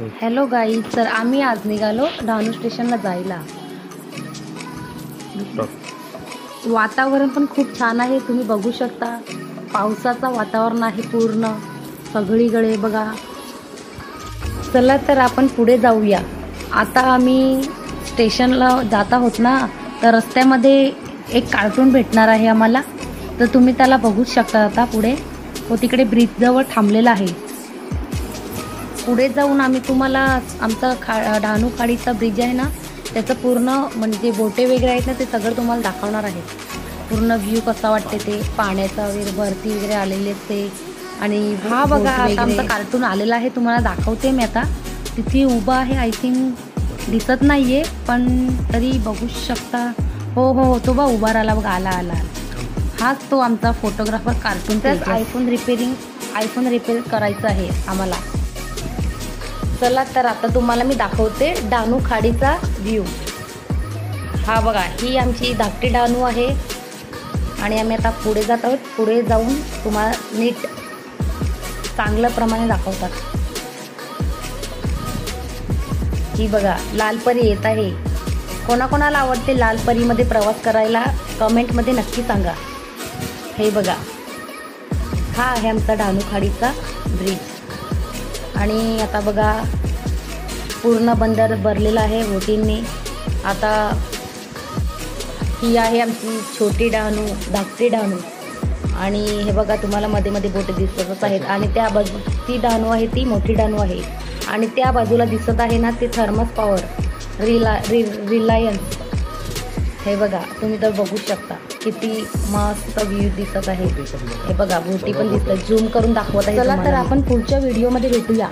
Hello guys, तर आम्ही आज निघालो डहाणू स्टेशनला जायला. वातावरण पण खूप छान आहे, तुम्ही बघू शकता. पावसाचं वातावरण आहे पूर्ण सगळीकडे बघा. चला तर आपण पुढे जाऊया. आता आम्ही स्टेशनला जात आहोत ना, तर रस्त्यामध्ये एक कार्टून भेटणार आहे आम्हाला, तर तुम्ही त्याला बघूच शकता. आता पुढे तो तिकडे ब्रिजजवळ थांबलेला आहे. पुढे जाऊन आम्ही तुम्हाला आमचा डहाणू खाडीचा ब्रिज आहे ना, त्याचं पूर्ण म्हणजे बोटे वगैरे आहेत ना, ते सगळं तुम्हाला दाखवणार आहे. पूर्ण व्ह्यू कसा वाटते ते, पाण्याचा वगैरे भरती वगैरे आलेली असते. आणि हा बघा, आता आमचा कार्टून आलेला आहे, तुम्हाला दाखवते मी. आता तिथे उभा आहे, आय थिंक दिसत नाहीये पण तरी बघू शकता. हो हो, तो बा उभा राहिला बघा, आला. हाच तो आमचा फोटोग्राफर कार्टून. त्याच आयफोन रिपेअर करायचं आहे आम्हाला. चला तर आता तुम्हाला मी दाखवते डहाणू खाडीचा व्ह्यू. हा बघा, ही आमची धाकटी डहाणू आहे आणि आम्ही आता पुढे जात आहोत. पुढे जाऊन तुम्हाला नीट चांगल्या प्रमाणे दाखवतात. ही बघा, लालपरी येत आहे. कोणाकोणाला आवडते लालपरीमध्ये प्रवास करायला कमेंटमध्ये नक्की सांगा. हे बघा, हा आहे आमचा डहाणू खाडीचा ब्रिज. आणि आता बघा, पूर्ण बंदर भरलेला आहे बोटींनी. आता ही आहे आमची छोटी डहाणू, धाकटी डहाणू. आणि हे बघा, तुम्हाला मध्ये मध्ये बोटी दिसतच आहेत. आणि त्या बाजू ती डहाणू आहे, ती मोठी डहाणू आहे. आणि त्या बाजूला दिसत आहे ना, ते थर्मस पॉवर रिलायन्स. हे बघा, तुम्ही तर बघू शकता किती मस्त व्ह्यू दिसत आहे. हे बघा, बोटी पण दिसतात, झूम करून दाखवत आहे. चला तर आपण पुढच्या व्हिडिओमध्ये भेटूया.